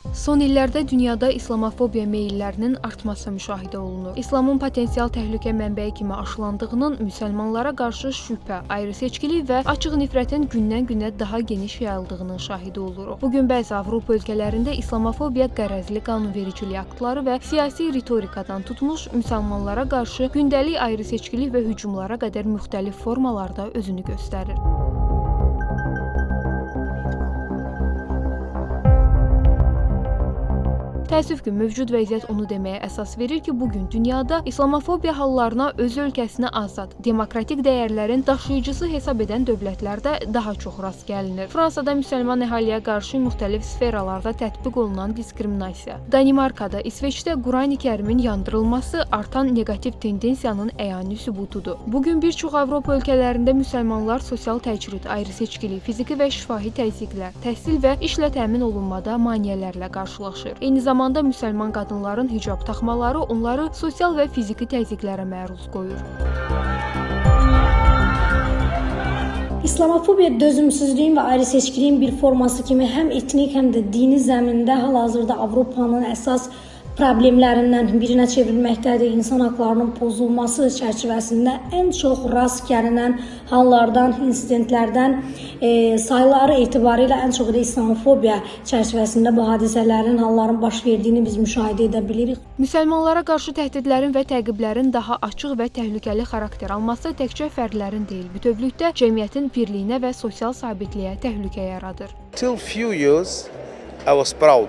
Son illərdə dünyada İslamofobiya meyillərinin artması müşahidə olunur. İslamın potensial təhlükə mənbəyi kimi aşılandığının müsəlmanlara qarşı şübhə, ayrı-seçkilik və açıq nifrətin gündən-günə daha geniş yayıldığının şahidi oluruq. Bugün bəzi Avropa ölkələrində İslamofobiya qərəzli qanunvericilik aktları və siyasi ritorikadan tutmuş müsəlmanlara qarşı gündəlik ayrı-seçkilik və hücumlara qədər müxtəlif formalarda özünü göstərir. Təəssüf ki, mövcud vəziyyət onu deməyə əsas verir ki, bugün dünyada İslamofobiya hallarına özü ölkəsinə azad, demokratik dəyərlərin daşıyıcısı hesab edən dövlətlərdə daha çox rast gəlinir. Fransada müsəlman əhaliyə qarşı müxtəlif sferalarda tətbiq olunan diskriminasiya, Danimarkada, İsveçdə Qurani-Kərimin yandırılması artan neqativ tendensiyanın əyani sübutudur. Bugün bir çox Avropa ölkələrində müsəlmanlar sosial təcrid, ayrı-seçkilik, fiziki və şifahi təzyiqlər, təhsil və işlə təmin olunmada maneələrlə qarşılaşır. Eyni zamanda müsəlman qadınların hicab taxmaları onları sosial və fiziki təzyiqlərə məruz qoyur. İslamofobiya dözümsüzlüyün və ayrı-seçkiliyin bir forması kimi həm etnik, həm də dini zəmində hal-hazırda Avropanın əsas problemlərindən birinə çevrilməkdədir. İnsan haqlarının pozulması çərçivəsində ən çox rast gəlinən hallardan, insidentlərdən sayıları etibarilə ən çox da İslamofobiya çərçivəsində bu hadisələrin, halların baş verdiyini biz müşahidə edə bilirik. Müsəlmanlara qarşı təhdidlərin və təqiblərin daha açıq və təhlükəli xarakter alması təkcə fərdlərin deyil, bütövlükdə cəmiyyətin birliyinə və sosial sabitliyə təhlükə yaradır. Till few years, I was proud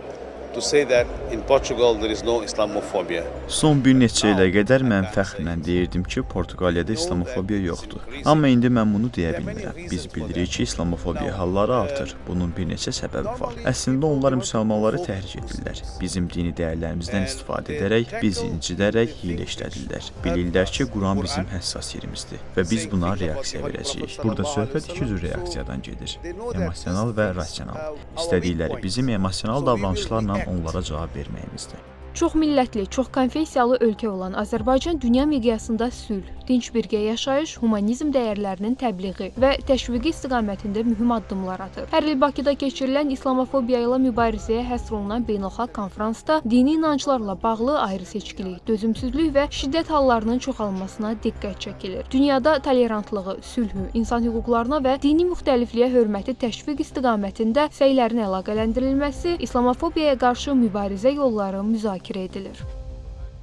to say that in Portugal there is no Islamophobia. Son bir neçə ilə qədər mən fəxrlə deyirdim ki, Portuqaliyada İslamofobiya yoxdur. Amma indi mən bunu deyə bilmirəm. Biz bilirik ki, İslamofobiya halları artır. Bunun bir neçə səbəbi var. Əslində onlar müsəlmanları təhrik edirlər. Bizim dini dəyərlərimizdən istifadə edərək, bizi incidərək hilə işlədirlər. Bilirlər ki, Quran bizim həssas yerimizdir və biz buna reaksiya verəcəyik. Burada söhbət iki cür reaksiyadan gedir. Emosional və rasional. İstədikləri bizim emosional davranışlarla onlara cavab verməyimizdir. Çox millətli, çox konfessiyalı ölkə olan Azərbaycan dünya miqyasında sülh, dinc birgə yaşayış, humanizm dəyərlərinin təbliği və təşviqi istiqamətində mühüm addımlar atır. Hər il Bakıda keçirilən İslamofobiya ilə mübarizəyə həsr olunan beynəlxalq konfransda dini inanclarla bağlı ayrı-seçkilik, dözümsüzlük və şiddət hallarının çoxalmasına diqqət çəkilir. Dünyada tolerantlığı, sülhü, insan hüquqlarına və dini müxtəlifliyə hörməti təşviq istiqamətində səylərin əlaqələndirilməsi, İslamofobiyaya qarşı mübarizə yolları müzakirə edilir.